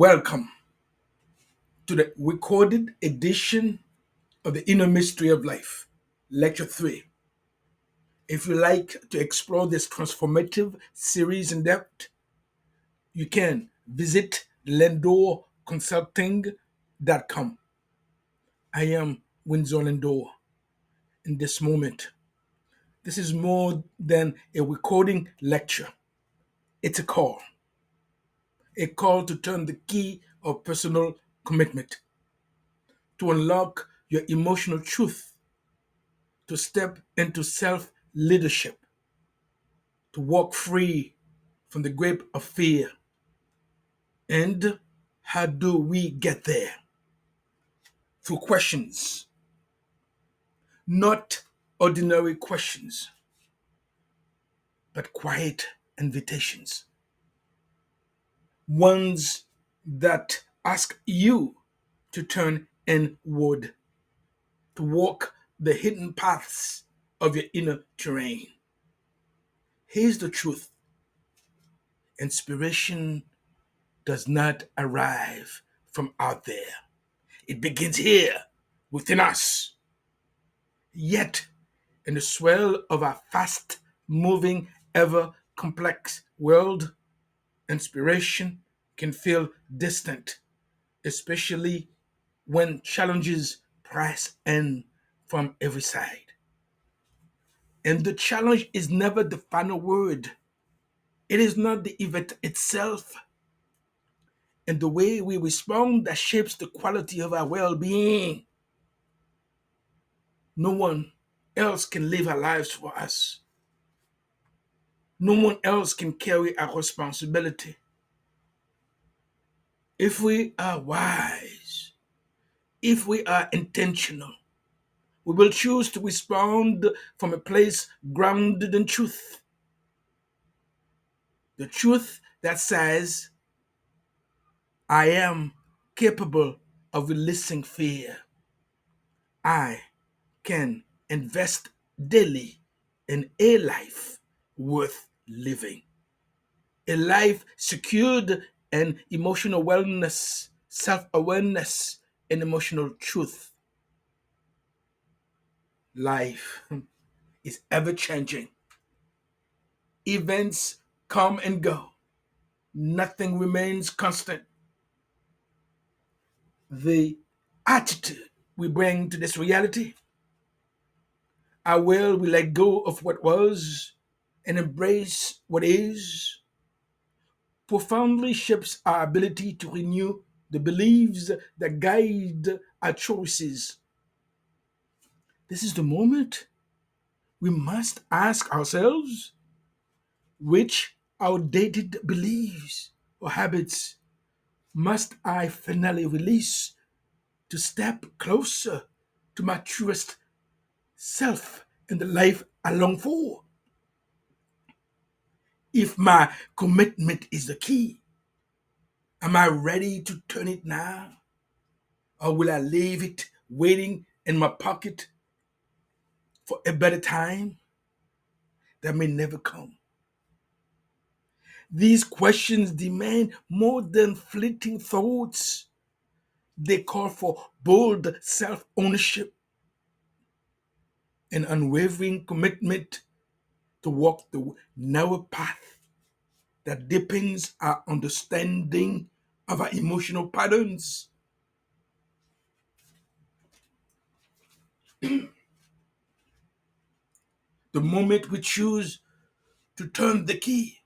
Welcome to the recorded edition of the Inner Mystery of Life, Lecture 3. If you like to explore this transformative series in depth, you can visit lendorconsulting.com. I am Windsor Lendor. In this moment, this is more than a recording lecture. It's a call to turn the key of personal commitment, to unlock your emotional truth, to step into self leadership, to walk free from the grip of fear. And how do we get there? Through questions, not ordinary questions, but quiet invitations. Ones that ask you to turn inward, to walk the hidden paths of your inner terrain. Here's the truth: inspiration does not arrive from out there. It begins here, within us. Yet, in the swell of our fast moving, ever complex world, inspiration can feel distant, especially when challenges press in from every side. And the challenge is never the final word, it is not the event itself, and the way we respond that shapes the quality of our well being. No one else can live our lives for us. No one else can carry our responsibility. If we are wise, if we are intentional, we will choose to respond from a place grounded in truth. The truth that says, I am capable of releasing fear. I can invest daily in a life worth living. A life secured in emotional wellness, self awareness, and emotional truth. Life is ever changing. Events come and go, nothing remains constant. The attitude we bring to this reality, how well we let go of what was and embrace what is, profoundly shapes our ability to renew the beliefs that guide our choices. This is the moment we must ask ourselves, which outdated beliefs or habits must I finally release to step closer to my truest self and the life I long for? If my commitment is the key, am I ready to turn it now? Or will I leave it waiting in my pocket for a better time that may never come? These questions demand more than fleeting thoughts. They call for bold self ownership and unwavering commitment to walk the narrow path that deepens our understanding of our emotional patterns. The moment we choose to turn the key,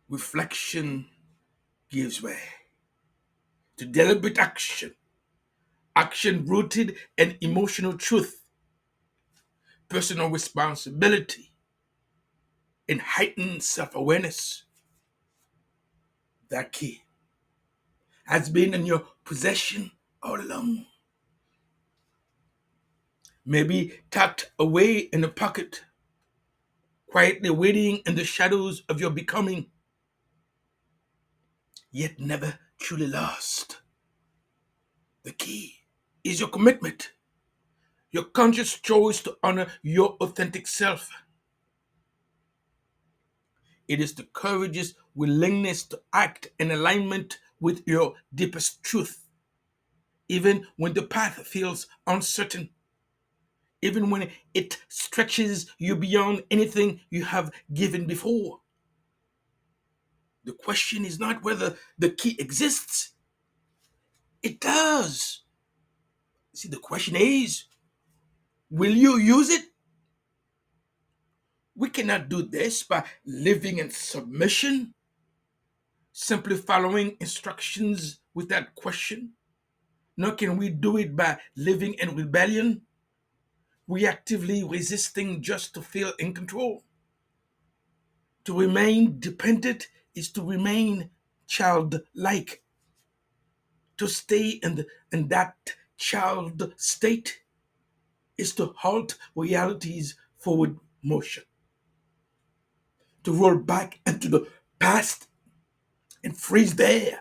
reflection gives way to deliberate action, action rooted in emotional truth, personal responsibility, and heightened self awareness. That key has been in your possession all along, maybe tucked away in a pocket, quietly waiting in the shadows of your becoming, yet never truly lost. The key is your commitment, your conscious choice to honor your authentic self. It is the courageous willingness to act in alignment with your deepest truth, even when the path feels uncertain, even when it stretches you beyond anything you have given before. The question is not whether the key exists, it does. See, the question is, will you use it? We cannot do this by living in submission, simply following instructions without question. Nor can we do it by living in rebellion, reactively resisting just to feel in control. To remain dependent is to remain childlike. To stay in that child state is to halt reality's forward motion. To roll back into the past and freeze there,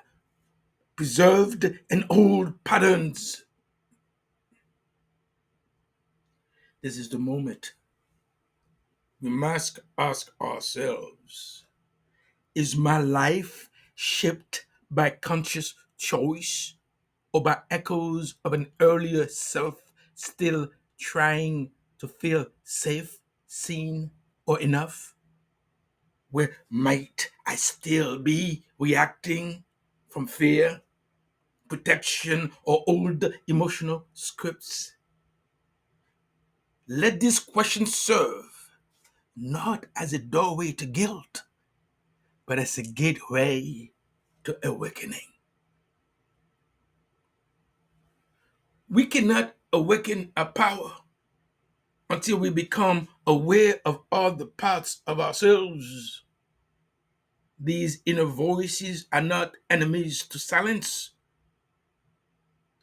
preserved in old patterns. This is the moment we must ask ourselves, is my life shaped by conscious choice or by echoes of an earlier self still trying to feel safe, seen, or enough? Where might I still be reacting from fear, protection, or old emotional scripts? Let this question serve not as a doorway to guilt, but as a gateway to awakening. We cannot awaken our power until we become aware of all the parts of ourselves. These inner voices are not enemies to silence,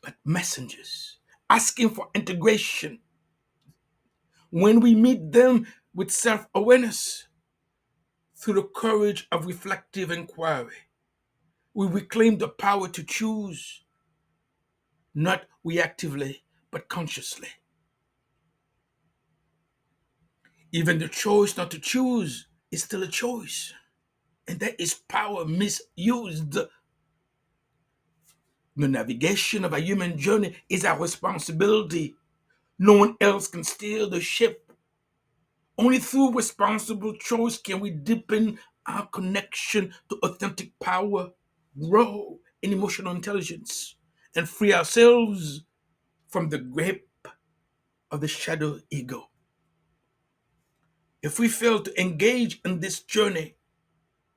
but messengers asking for integration. When we meet them with self awareness through the courage of reflective inquiry, we reclaim the power to choose, not reactively, but consciously. Even the choice not to choose is still a choice, and that is power misused. The navigation of a human journey is our responsibility. No one else can steer the ship. Only through responsible choice can we deepen our connection to authentic power, grow in emotional intelligence, and free ourselves from the grip of the shadow ego. If we fail to engage in this journey,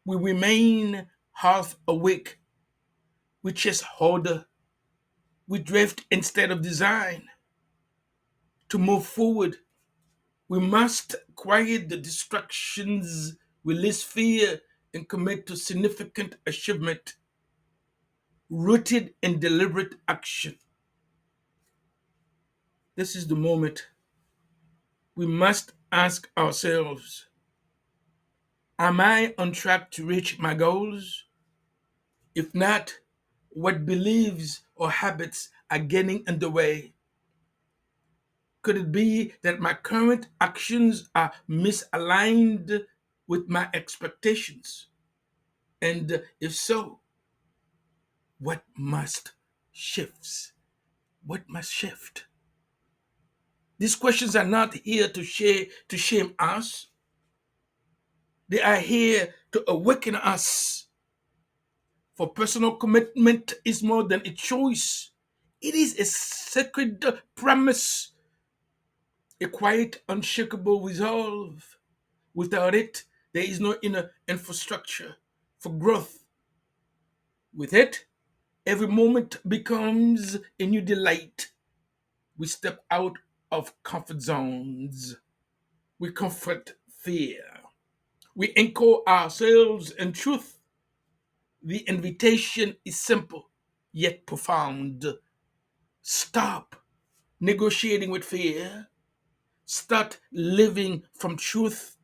we remain half awake, we chase harder, we drift instead of design. To move forward, we must quiet the distractions, release fear, and commit to significant achievement rooted in deliberate action. This is the moment we must ask ourselves, am I on track to reach my goals? If not, what beliefs or habits are getting in the way? Could it be that my current actions are misaligned with my expectations? And if so, what must shifts? What must shift? These questions are not here to shame us. They are here to awaken us. For personal commitment is more than a choice. It is a sacred promise, a quiet, unshakable resolve. Without it, there is no inner infrastructure for growth. With it, every moment becomes a new delight. We step out of comfort zones. We confront fear. We anchor ourselves in truth. The invitation is simple yet profound. Stop negotiating with fear. Start living from truth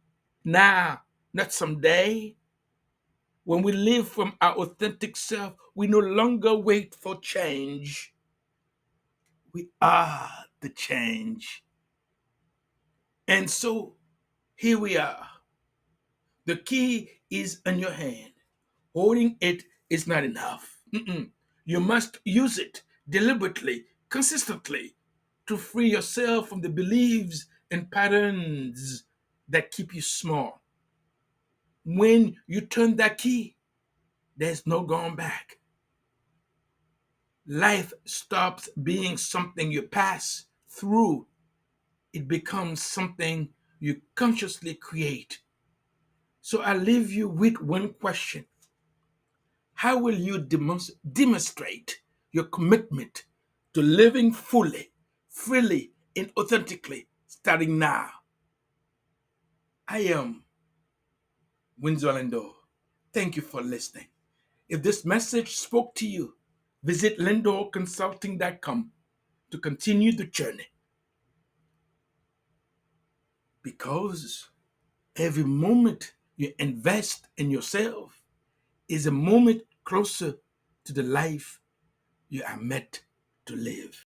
now, not someday. When we live from our authentic self, we no longer wait for change. We are the change. And so here we are, The key is in your hand. Holding it is not enough. You must use it deliberately, consistently, to free yourself from the beliefs and patterns that keep you small. When you turn that key, there's no going back. Life stops being something you pass through, it becomes something you consciously create. So I leave you with one question. How will you demonstrate your commitment to living fully, freely, and authentically starting now? I am Windsor Lindor. Thank you for listening. If this message spoke to you, visit lindorconsulting.com to continue the journey, because every moment you invest in yourself is a moment closer to the life you are meant to live.